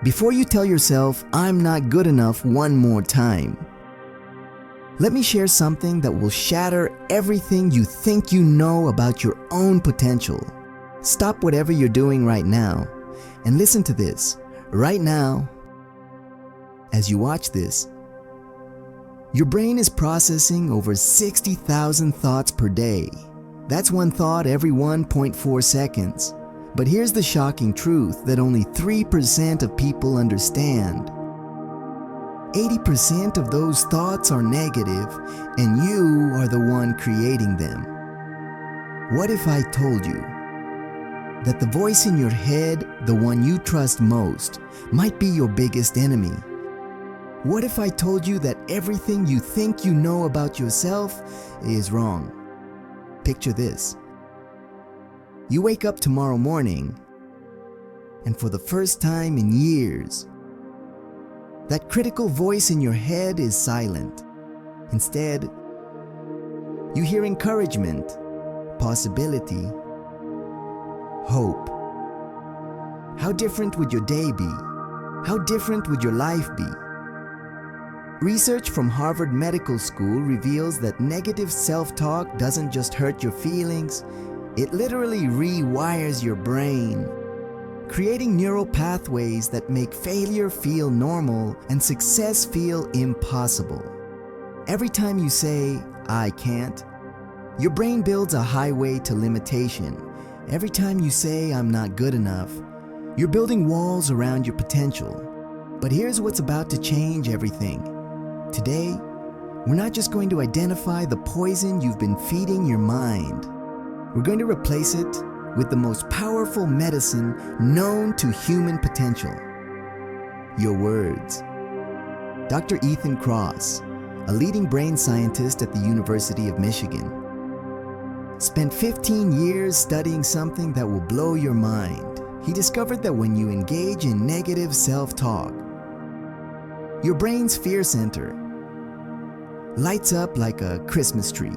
Before you tell yourself, "I'm not good enough" one more time, let me share something that will shatter everything you think you know about your own potential. Stop whatever you're doing right now and listen to this. Right now, as you watch this, your brain is processing over 60,000 thoughts per day. That's one thought every 1.4 seconds. But here's the shocking truth that only 3% of people understand. 80% of those thoughts are negative, and you are the one creating them. What if I told you that the voice in your head, the one you trust most, might be your biggest enemy? What if I told you that everything you think you know about yourself is wrong? Picture this. You wake up tomorrow morning, and for the first time in years, that critical voice in your head is silent. Instead, you hear encouragement, possibility, hope. How different would your day be? How different would your life be? Research from Harvard Medical School reveals that negative self-talk doesn't just hurt your feelings, it literally rewires your brain, creating neural pathways that make failure feel normal and success feel impossible. Every time you say, "I can't," your brain builds a highway to limitation. Every time you say, "I'm not good enough," you're building walls around your potential. But here's what's about to change everything. Today, we're not just going to identify the poison you've been feeding your mind. We're going to replace it with the most powerful medicine known to human potential: your words. Dr. Ethan Kross, a leading brain scientist at the University of Michigan, spent 15 years studying something that will blow your mind. He discovered that when you engage in negative self-talk, your brain's fear center lights up like a Christmas tree,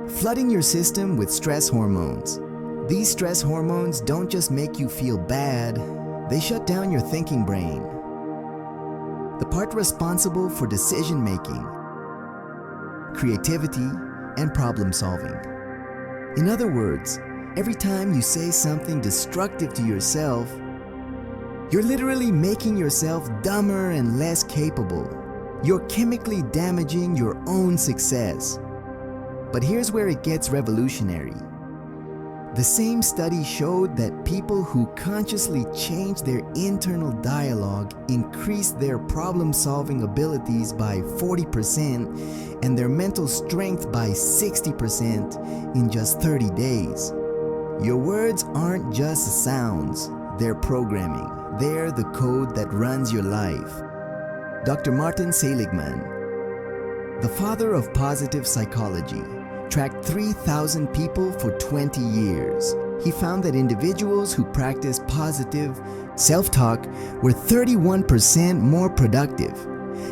flooding your system with stress hormones. These stress hormones don't just make you feel bad, they shut down your thinking brain, the part responsible for decision-making, creativity, and problem-solving. In other words, every time you say something destructive to yourself, you're literally making yourself dumber and less capable. You're chemically damaging your own success. But here's where it gets revolutionary. The same study showed that people who consciously changed their internal dialogue increased their problem-solving abilities by 40% and their mental strength by 60% in just 30 days. Your words aren't just sounds, they're programming. They're the code that runs your life. Dr. Martin Seligman, the father of positive psychology, tracked 3,000 people for 20 years. He found that individuals who practiced positive self-talk were 31% more productive,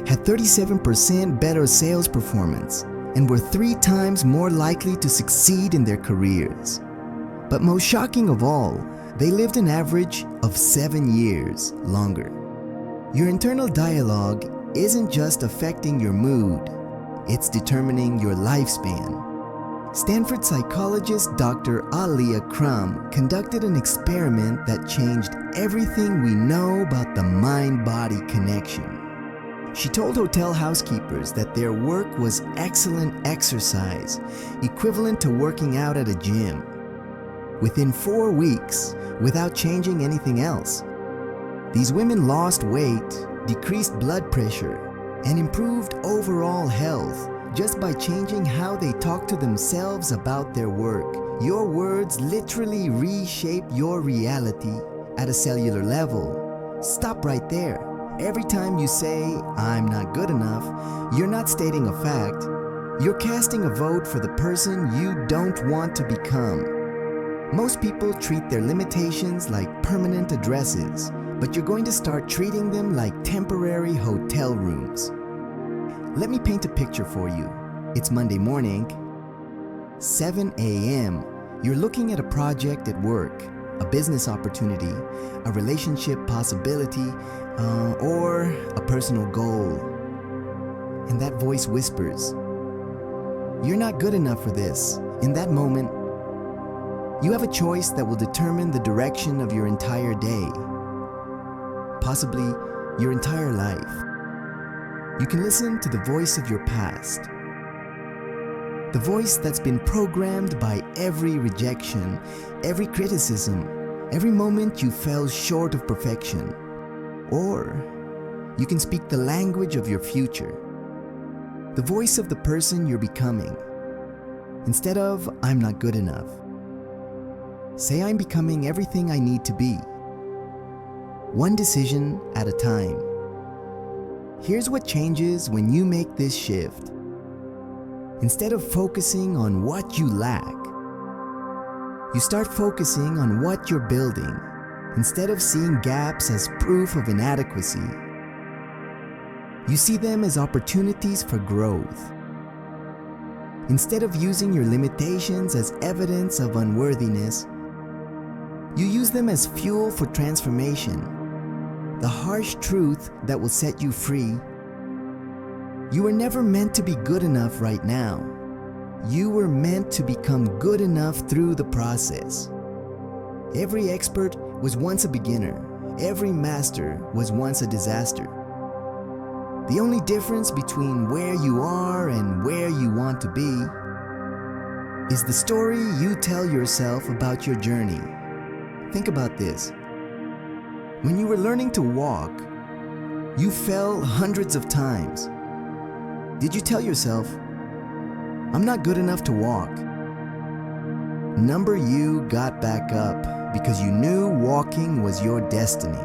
had 37% better sales performance, and were 3 times more likely to succeed in their careers. But most shocking of all, they lived an average of 7 years longer. Your internal dialogue isn't just affecting your mood, it's determining your lifespan. Stanford psychologist Dr. Alia Crum conducted an experiment that changed everything we know about the mind-body connection. She told hotel housekeepers that their work was excellent exercise, equivalent to working out at a gym. Within 4 weeks, without changing anything else, these women lost weight, decreased blood pressure, and improved overall health just by changing how they talk to themselves about their work. Your words literally reshape your reality at a cellular level. Stop right there. Every time you say, "I'm not good enough," you're not stating a fact. You're casting a vote for the person you don't want to become. Most people treat their limitations like permanent addresses, but you're going to start treating them like temporary hotel rooms. Let me paint a picture for you. It's Monday morning, 7 a.m. You're looking at a project at work. a business opportunity, a relationship possibility, or a personal goal. And that voice whispers, "You're not good enough for this." In that moment, you have a choice that will determine the direction of your entire day, possibly your entire life. You can listen to the voice of your past, the voice that's been programmed by every rejection, every criticism, every moment you fell short of perfection. Or you can speak the language of your future, the voice of the person you're becoming. Instead of "I'm not good enough," say "I'm becoming everything I need to be." One decision at a time. Here's what changes when you make this shift. Instead of focusing on what you lack, you start focusing on what you're building. Instead of seeing gaps as proof of inadequacy, you see them as opportunities for growth. Instead of using your limitations as evidence of unworthiness, you use them as fuel for transformation, the harsh truth that will set you free. You were never meant to be good enough right now. You were meant to become good enough through the process. Every expert was once a beginner. Every master was once a disaster. The only difference between where you are and where you want to be is the story you tell yourself about your journey. Think about this. When you were learning to walk, you fell hundreds of times. Did you tell yourself, "I'm not good enough to walk"? Number you got back up because you knew walking was your destiny.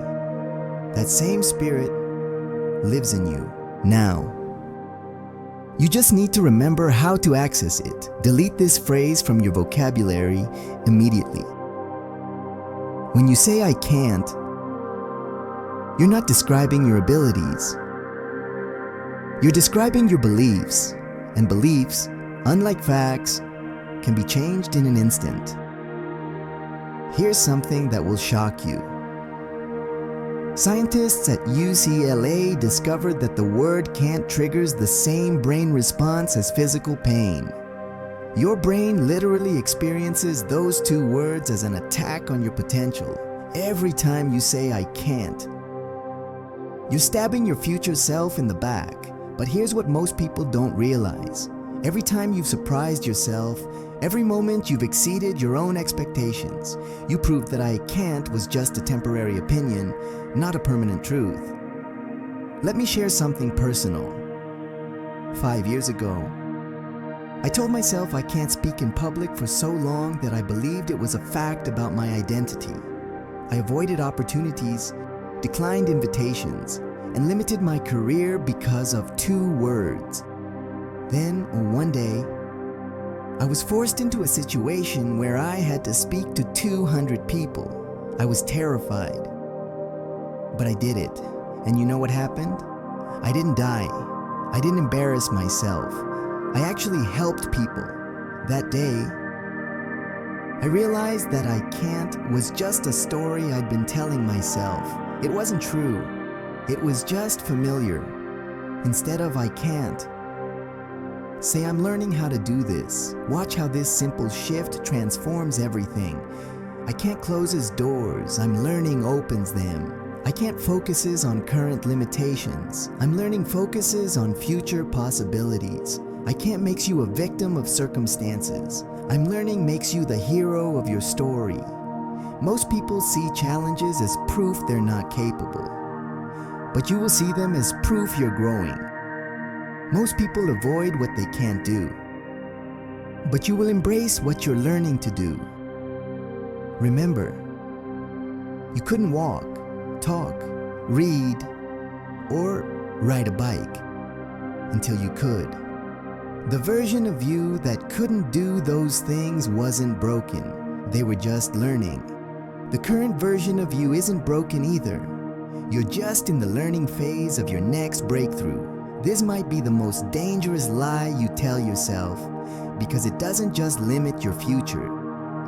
That same spirit lives in you now. You just need to remember how to access it. Delete this phrase from your vocabulary immediately. When you say "I can't," you're not describing your abilities. You're describing your beliefs, and beliefs, unlike facts, can be changed in an instant. Here's something that will shock you. Scientists at UCLA discovered that the word "can't" triggers the same brain response as physical pain. Your brain literally experiences those two words as an attack on your potential. Every time you say "I can't," you're stabbing your future self in the back. But here's what most people don't realize. Every time you've surprised yourself, every moment you've exceeded your own expectations, you proved that "I can't" was just a temporary opinion, not a permanent truth. Let me share something personal. 5 years ago, I told myself I can't speak in public for so long that I believed it was a fact about my identity. I avoided opportunities, declined invitations, and limited my career because of 2 words. Then, one day, I was forced into a situation where I had to speak to 200 people. I was terrified. But I did it. And you know what happened? I didn't die. I didn't embarrass myself. I actually helped people. That day, I realized that "I can't" was just a story I'd been telling myself. It wasn't true. It was just familiar. Instead of "I can't," say "I'm learning how to do this." Watch how this simple shift transforms everything. "I can't" closes doors. "I'm learning" opens them. "I can't" focuses on current limitations. "I'm learning" focuses on future possibilities. "I can't" makes you a victim of circumstances. "I'm learning" makes you the hero of your story. Most people see challenges as proof they're not capable, but you will see them as proof you're growing. Most people avoid what they can't do, but you will embrace what you're learning to do. Remember, you couldn't walk, talk, read, or ride a bike until you could. The version of you that couldn't do those things wasn't broken. They were just learning. The current version of you isn't broken either. You're just in the learning phase of your next breakthrough. This might be the most dangerous lie you tell yourself, because it doesn't just limit your future,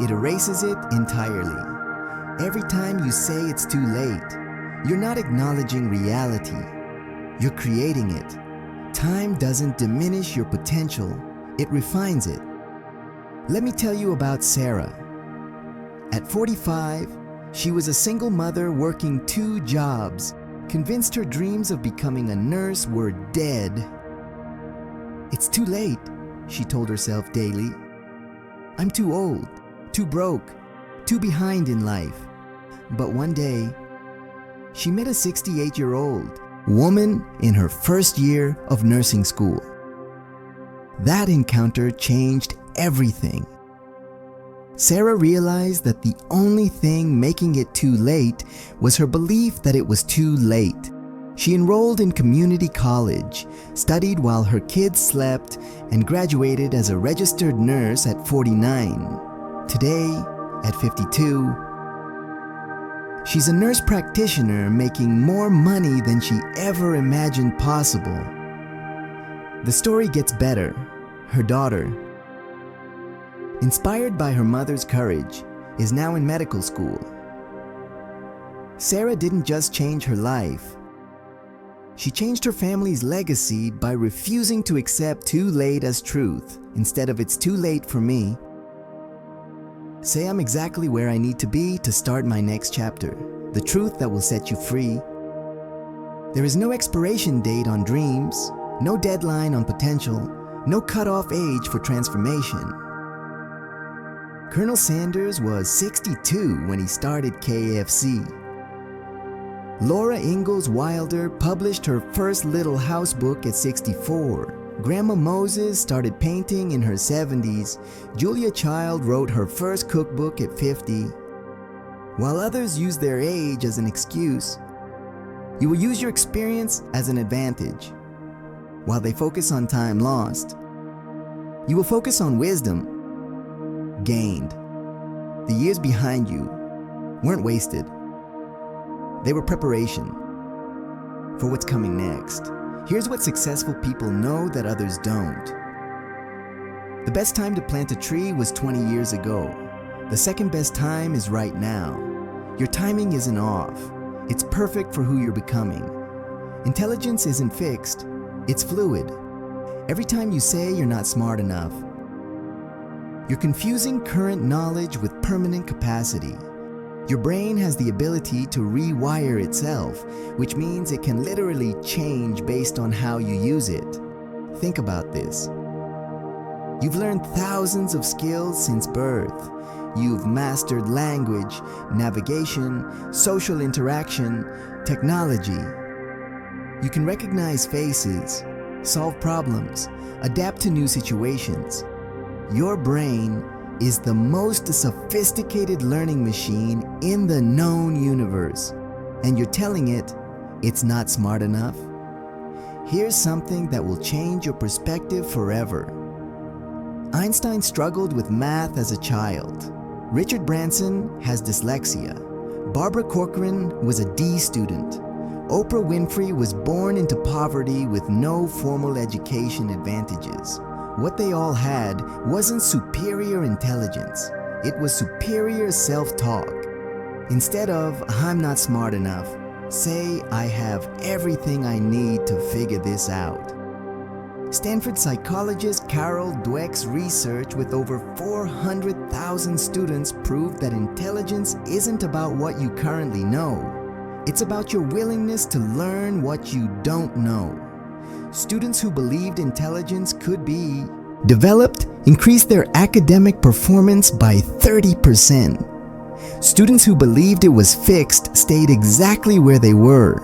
it erases it entirely. Every time you say it's too late, you're not acknowledging reality. You're creating it. Time doesn't diminish your potential, it refines it. Let me tell you about Sarah. At 45, she was a single mother working 2 jobs, convinced her dreams of becoming a nurse were dead. "It's too late," she told herself daily. "I'm too old, too broke, too behind in life." But one day, she met a 68-year-old woman in her first year of nursing school. That encounter changed everything. Sarah realized that the only thing making it too late was her belief that it was too late. She enrolled in community college, studied while her kids slept, and graduated as a registered nurse at 49. Today, at 52, she's a nurse practitioner making more money than she ever imagined possible. The story gets better. Her daughter, inspired by her mother's courage, is now in medical school. Sarah didn't just change her life. She changed her family's legacy by refusing to accept too late as truth. Instead of "it's too late for me," say "I'm exactly where I need to be to start my next chapter, the truth that will set you free." There is no expiration date on dreams, no deadline on potential, no cutoff age for transformation. Colonel Sanders was 62 when he started KFC. Laura Ingalls Wilder published her first Little House book at 64. Grandma Moses started painting in her 70s. Julia Child wrote her first cookbook at 50. While others use their age as an excuse, you will use your experience as an advantage. While they focus on time lost, you will focus on wisdom gained. The years behind you weren't wasted. They were preparation for what's coming next. Here's what successful people know that others don't. The best time to plant a tree was 20 years ago. The second best time is right now. Your timing isn't off. It's perfect for who you're becoming. Intelligence isn't fixed, it's fluid. Every time you say you're not smart enough, you're confusing current knowledge with permanent capacity. Your brain has the ability to rewire itself, which means it can literally change based on how you use it. Think about this. You've learned thousands of skills since birth. You've mastered language, navigation, social interaction, technology. You can recognize faces, solve problems, adapt to new situations. Your brain is the most sophisticated learning machine in the known universe, and you're telling it it's not smart enough? Here's something that will change your perspective forever. Einstein struggled with math as a child. Richard Branson has dyslexia. Barbara Corcoran was a D student. Oprah Winfrey was born into poverty with no formal education advantages. What they all had wasn't superior intelligence. It was superior self-talk. Instead of "I'm not smart enough," say "I have everything I need to figure this out." Stanford psychologist Carol Dweck's research with over 400,000 students proved that intelligence isn't about what you currently know. It's about your willingness to learn what you don't know. Students who believed intelligence could be developed increased their academic performance by 30%. Students who believed it was fixed stayed exactly where they were.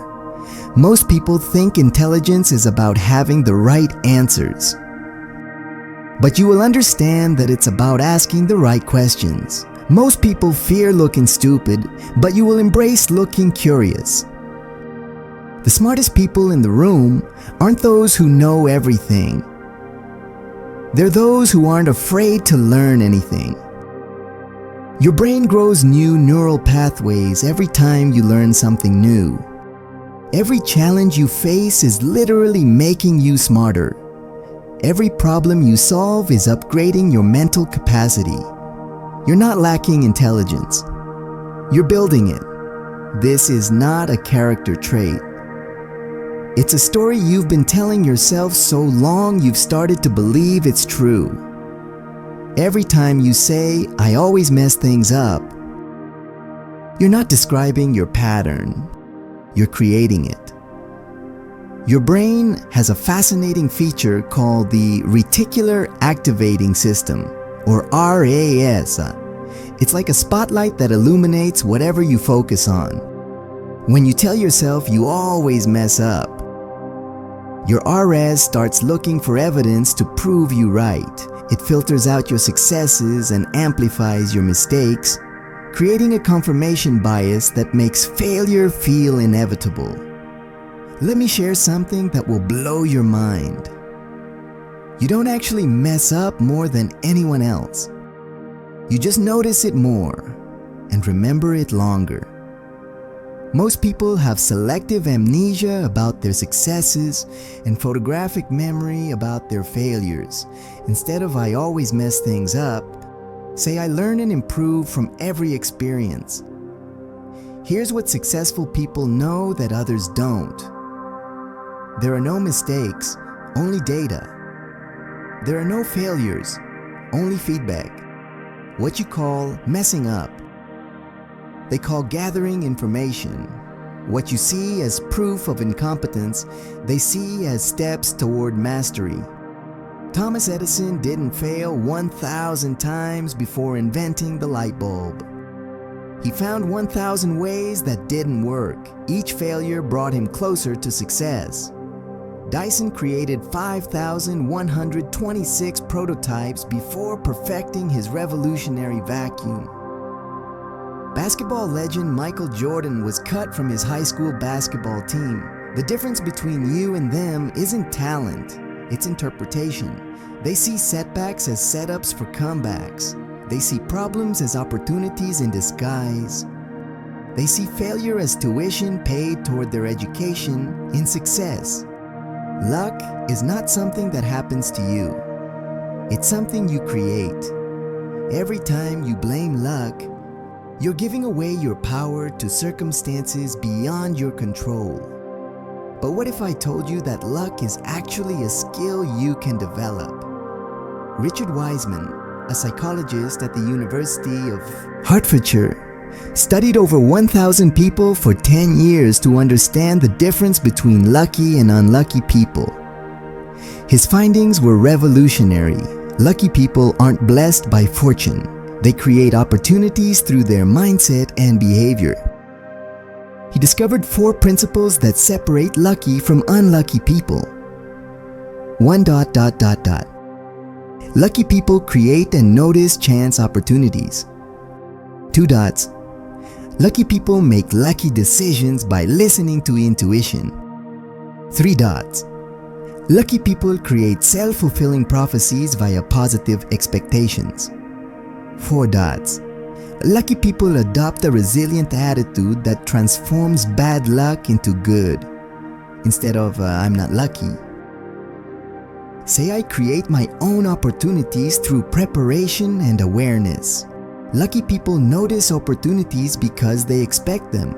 Most people think intelligence is about having the right answers. But you will understand that it's about asking the right questions. Most people fear looking stupid, but you will embrace looking curious. The smartest people in the room aren't those who know everything. They're those who aren't afraid to learn anything. Your brain grows new neural pathways every time you learn something new. Every challenge you face is literally making you smarter. Every problem you solve is upgrading your mental capacity. You're not lacking intelligence. You're building it. This is not a character trait. It's a story you've been telling yourself so long you've started to believe it's true. Every time you say, "I always mess things up," you're not describing your pattern, you're creating it. Your brain has a fascinating feature called the reticular activating system, or RAS. It's like a spotlight that illuminates whatever you focus on. When you tell yourself you always mess up, your RAS starts looking for evidence to prove you right. It filters out your successes and amplifies your mistakes, creating a confirmation bias that makes failure feel inevitable. Let me share something that will blow your mind. You don't actually mess up more than anyone else. You just notice it more and remember it longer. Most people have selective amnesia about their successes and photographic memory about their failures. Instead of "I always mess things up," say "I learn and improve from every experience." Here's what successful people know that others don't. There are no mistakes, only data. There are no failures, only feedback. What you call messing up, they call gathering information. What you see as proof of incompetence, they see as steps toward mastery. Thomas Edison didn't fail 1,000 times before inventing the light bulb. He found 1,000 ways that didn't work. Each failure brought him closer to success. Dyson created 5,126 prototypes before perfecting his revolutionary vacuum. Basketball legend Michael Jordan was cut from his high school basketball team. The difference between you and them isn't talent, it's interpretation. They see setbacks as setups for comebacks. They see problems as opportunities in disguise. They see failure as tuition paid toward their education in success. Luck is not something that happens to you. It's something you create. Every time you blame luck, you're giving away your power to circumstances beyond your control. But what if I told you that luck is actually a skill you can develop? Richard Wiseman, a psychologist at the University of Hertfordshire, studied over 1,000 people for 10 years to understand the difference between lucky and unlucky people. His findings were revolutionary. Lucky people aren't blessed by fortune. They create opportunities through their mindset and behavior. He discovered 4 principles that separate lucky from unlucky people. 1. Lucky people create and notice chance opportunities. 2. Lucky people make lucky decisions by listening to intuition. 3. Lucky people create self-fulfilling prophecies via positive expectations. 4. Lucky people adopt a resilient attitude that transforms bad luck into good. Instead of "I'm not lucky," say "I create my own opportunities through preparation and awareness." Lucky people notice opportunities because they expect them.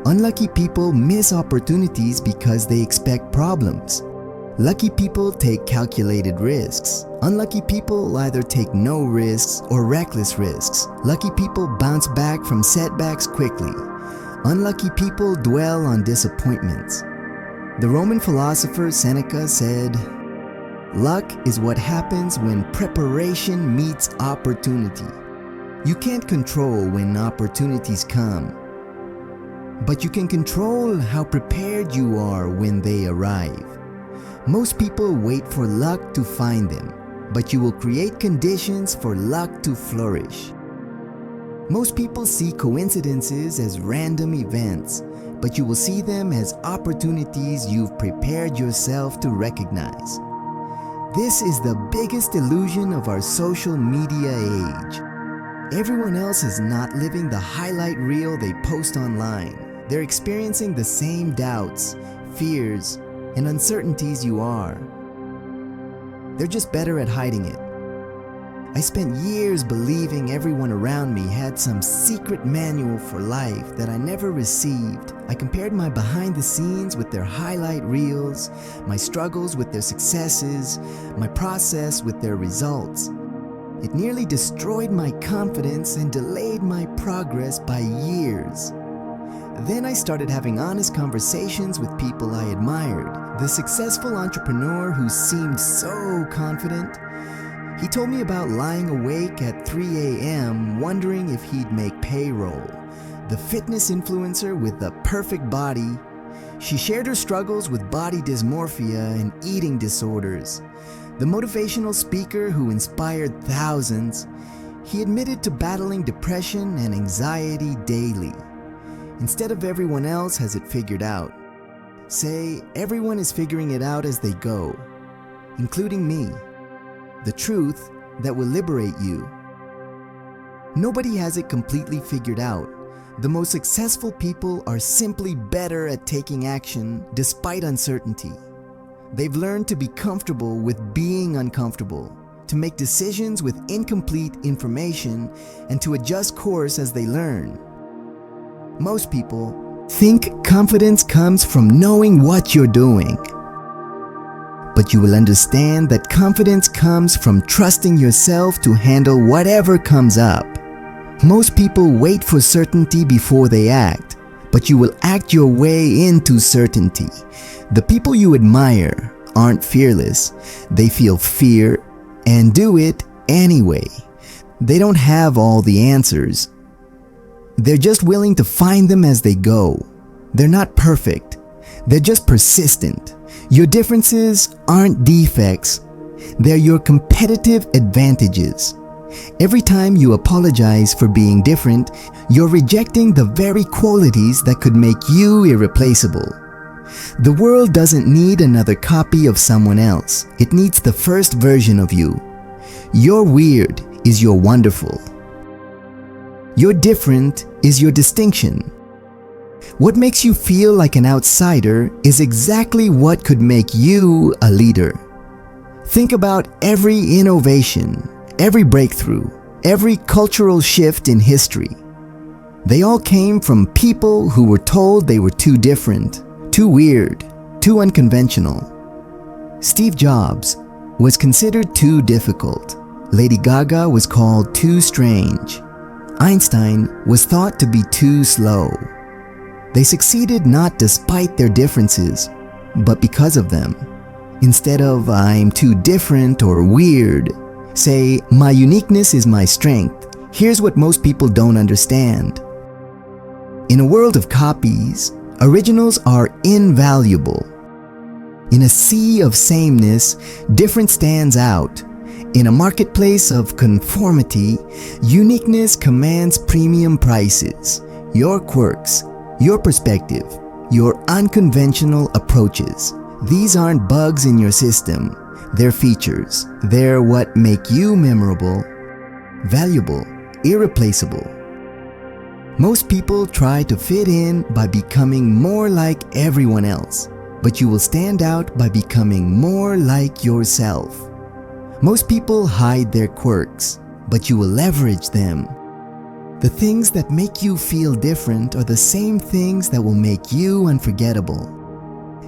Unlucky people miss opportunities because they expect problems. Lucky people take calculated risks. Unlucky people either take no risks or reckless risks. Lucky people bounce back from setbacks quickly. Unlucky people dwell on disappointments. The Roman philosopher Seneca said, "Luck is what happens when preparation meets opportunity." You can't control when opportunities come, but you can control how prepared you are when they arrive. Most people wait for luck to find them, but you will create conditions for luck to flourish. Most people see coincidences as random events, but you will see them as opportunities you've prepared yourself to recognize. This is the biggest illusion of our social media age. Everyone else is not living the highlight reel they post online. They're experiencing the same doubts, fears, and uncertainties you are. They're just better at hiding it. I spent years believing everyone around me had some secret manual for life that I never received. I compared my behind the scenes with their highlight reels, my struggles with their successes, my process with their results. It nearly destroyed my confidence and delayed my progress by years. Then I started having honest conversations with people I admired. The successful entrepreneur who seemed so confident. He told me about lying awake at 3 a.m. wondering if he'd make payroll. The fitness influencer with the perfect body. She shared her struggles with body dysmorphia and eating disorders. The motivational speaker who inspired thousands. He admitted to battling depression and anxiety daily. Instead of everyone else has it figured out. Say, everyone is figuring it out as they go, including me. The truth that will liberate you. Nobody has it completely figured out. The most successful people are simply better at taking action despite uncertainty. They've learned to be comfortable with being uncomfortable, to make decisions with incomplete information, and to adjust course as they learn. Most people think confidence comes from knowing what you're doing. But you will understand that confidence comes from trusting yourself to handle whatever comes up. Most people wait for certainty before they act, but you will act your way into certainty. The people you admire aren't fearless. They feel fear and do it anyway. They don't have all the answers. They're just willing to find them as they go. They're not perfect. They're just persistent. Your differences aren't defects. They're your competitive advantages. Every time you apologize for being different, you're rejecting the very qualities that could make you irreplaceable. The world doesn't need another copy of someone else. It needs the first version of you. Your weird is your wonderful. Your different is your distinction. What makes you feel like an outsider is exactly what could make you a leader. Think about every innovation, every breakthrough, every cultural shift in history. They all came from people who were told they were too different, too weird, too unconventional. Steve Jobs was considered too difficult. Lady Gaga was called too strange. Einstein was thought to be too slow. They succeeded not despite their differences, but because of them. Instead of "I'm too different" or "weird," say "my uniqueness is my strength." Here's what most people don't understand. In a world of copies, originals are invaluable. In a sea of sameness, difference stands out. In a marketplace of conformity, uniqueness commands premium prices. Your quirks, your perspective, your unconventional approaches. These aren't bugs in your system. They're features. They're what make you memorable, valuable, irreplaceable. Most people try to fit in by becoming more like everyone else, but you will stand out by becoming more like yourself. Most people hide their quirks, but you will leverage them. The things that make you feel different are the same things that will make you unforgettable.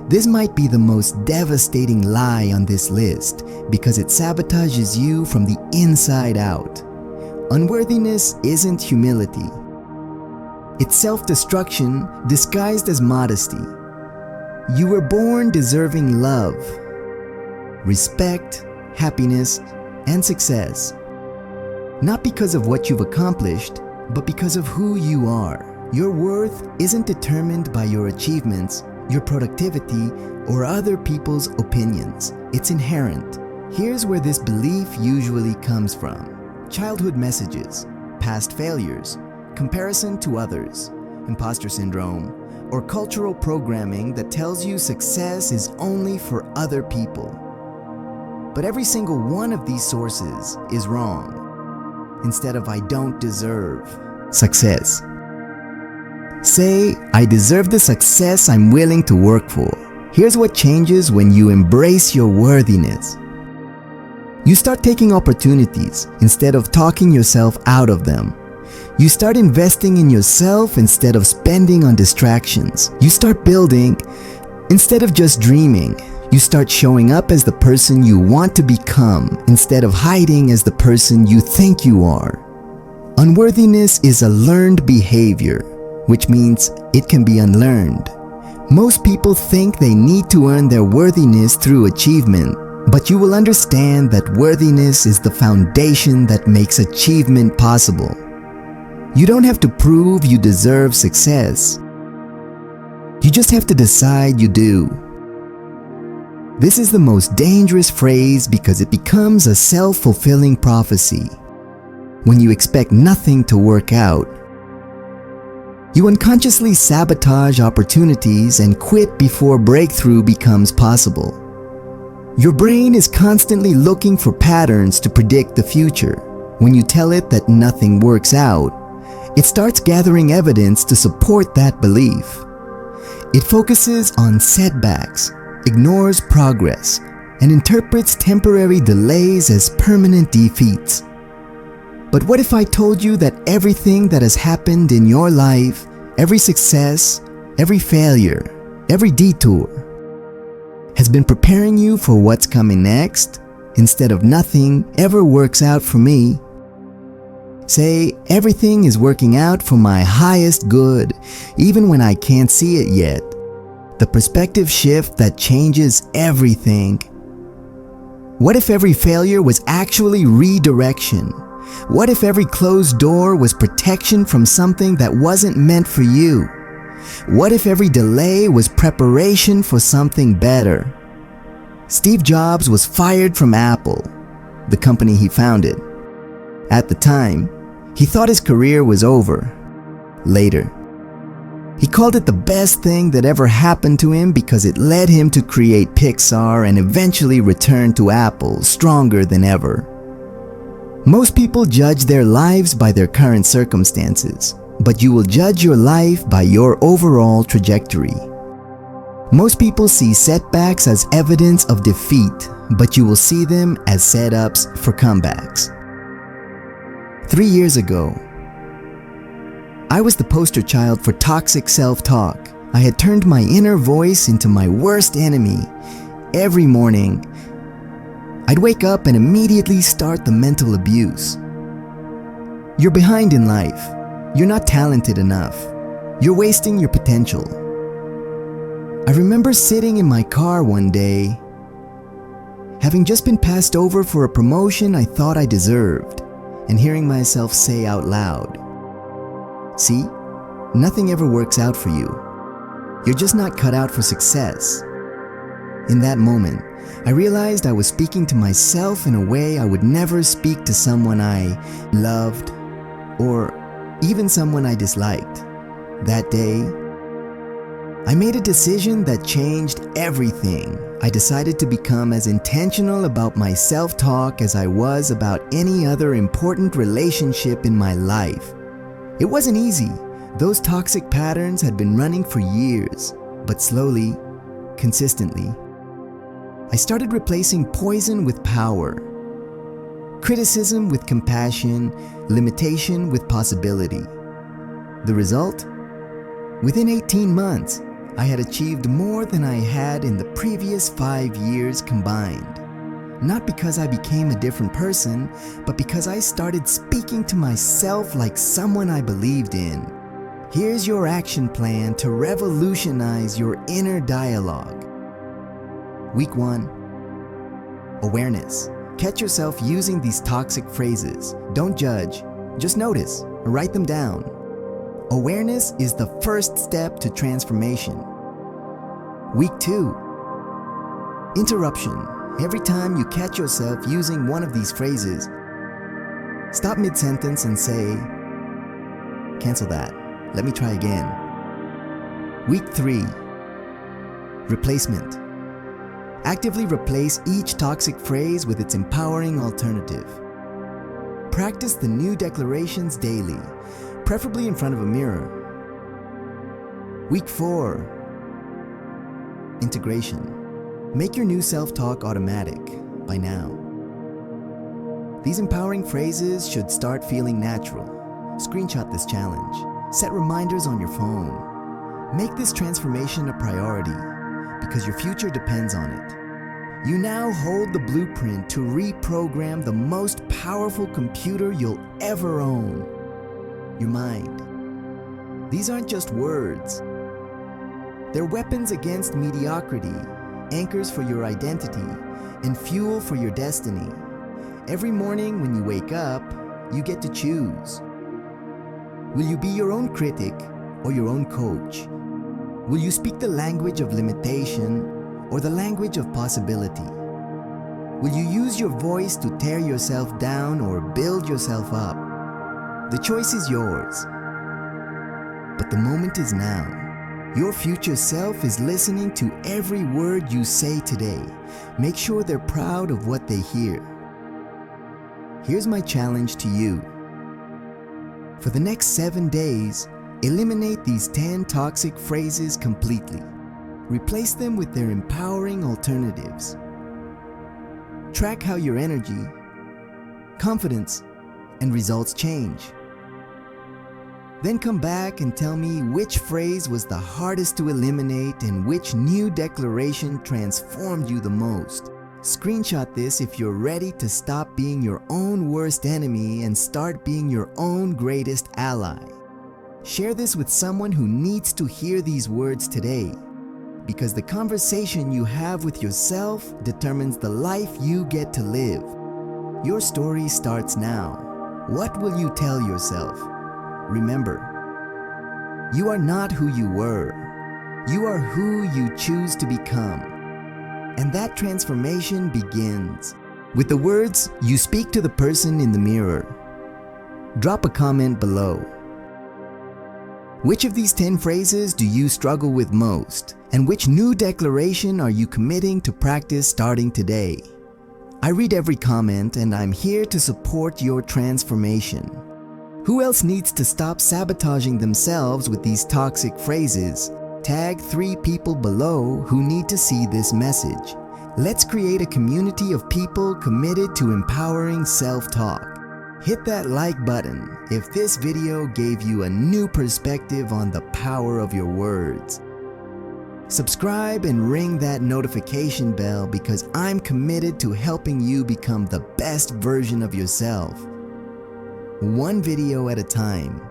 This might be the most devastating lie on this list because it sabotages you from the inside out. Unworthiness isn't humility. It's self-destruction disguised as modesty. You were born deserving love, respect, happiness, and success. Not because of what you've accomplished, but because of who you are. Your worth isn't determined by your achievements, your productivity, or other people's opinions. It's inherent. Here's where this belief usually comes from. Childhood messages, past failures, comparison to others, imposter syndrome, or cultural programming that tells you success is only for other people. But every single one of these sources is wrong. Instead of "I don't deserve success," say "I deserve the success I'm willing to work for." Here's what changes when you embrace your worthiness. You start taking opportunities instead of talking yourself out of them. You start investing in yourself instead of spending on distractions. You start building instead of just dreaming. You start showing up as the person you want to become instead of hiding as the person you think you are. Unworthiness is a learned behavior, which means it can be unlearned. Most people think they need to earn their worthiness through achievement, but you will understand that worthiness is the foundation that makes achievement possible. You don't have to prove you deserve success. You just have to decide you do. This is the most dangerous phrase because it becomes a self-fulfilling prophecy. When you expect nothing to work out, you unconsciously sabotage opportunities and quit before breakthrough becomes possible. Your brain is constantly looking for patterns to predict the future. When you tell it that nothing works out, it starts gathering evidence to support that belief. It focuses on setbacks, ignores progress, and interprets temporary delays as permanent defeats. But what if I told you that everything that has happened in your life, every success, every failure, every detour, has been preparing you for what's coming next, instead of nothing ever works out for me? Say, everything is working out for my highest good, even when I can't see it yet. The perspective shift that changes everything. What if every failure was actually redirection? What if every closed door was protection from something that wasn't meant for you? What if every delay was preparation for something better? Steve Jobs was fired from Apple, the company he founded. At the time, he thought his career was over. Later, he called it the best thing that ever happened to him because it led him to create Pixar and eventually return to Apple stronger than ever. Most people judge their lives by their current circumstances, but you will judge your life by your overall trajectory. Most people see setbacks as evidence of defeat, but you will see them as setups for comebacks. 3 years ago, I was the poster child for toxic self-talk. I had turned my inner voice into my worst enemy. Every morning, I'd wake up and immediately start the mental abuse. You're behind in life. You're not talented enough. You're wasting your potential. I remember sitting in my car one day, having just been passed over for a promotion I thought I deserved, and hearing myself say out loud, "See, nothing ever works out for you. You're just not cut out for success." In that moment, I realized I was speaking to myself in a way I would never speak to someone I loved or even someone I disliked. That day, I made a decision that changed everything. I decided to become as intentional about my self-talk as I was about any other important relationship in my life. It wasn't easy. Those toxic patterns had been running for years, but slowly, consistently, I started replacing poison with power, criticism with compassion, limitation with possibility. The result? Within 18 months, I had achieved more than I had in the previous 5 years combined. Not because I became a different person, but because I started speaking to myself like someone I believed in. Here's your action plan to revolutionize your inner dialogue. Week 1. Awareness. Catch yourself using these toxic phrases. Don't judge, just notice or write them down. Awareness is the first step to transformation. Week 2. Interruption. Every time you catch yourself using one of these phrases, stop mid-sentence and say, "Cancel that. Let me try again." Week 3. Replacement. Actively replace each toxic phrase with its empowering alternative. Practice the new declarations daily, preferably in front of a mirror. Week 4. Integration. Make your new self-talk automatic by now. These empowering phrases should start feeling natural. Screenshot this challenge. Set reminders on your phone. Make this transformation a priority because your future depends on it. You now hold the blueprint to reprogram the most powerful computer you'll ever own: your mind. These aren't just words. They're weapons against mediocrity, anchors for your identity, and fuel for your destiny. Every morning when you wake up, you get to choose. Will you be your own critic or your own coach? Will you speak the language of limitation or the language of possibility? Will you use your voice to tear yourself down or build yourself up? The choice is yours. But the moment is now. Your future self is listening to every word you say today. Make sure they're proud of what they hear. Here's my challenge to you. For the next 7 days, eliminate these 10 toxic phrases completely. Replace them with their empowering alternatives. Track how your energy, confidence, and results change. Then come back and tell me which phrase was the hardest to eliminate and which new declaration transformed you the most. Screenshot this if you're ready to stop being your own worst enemy and start being your own greatest ally. Share this with someone who needs to hear these words today, because the conversation you have with yourself determines the life you get to live. Your story starts now. What will you tell yourself? Remember, you are not who you were. You are who you choose to become. And that transformation begins with the words you speak to the person in the mirror. Drop a comment below. Which of these 10 phrases do you struggle with most? And which new declaration are you committing to practice starting today? I read every comment and I'm here to support your transformation. Who else needs to stop sabotaging themselves with these toxic phrases? Tag 3 people below who need to see this message. Let's create a community of people committed to empowering self-talk. Hit that like button if this video gave you a new perspective on the power of your words. Subscribe and ring that notification bell because I'm committed to helping you become the best version of yourself. One video at a time.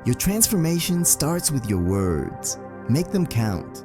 Your transformation starts with your words. Make them count.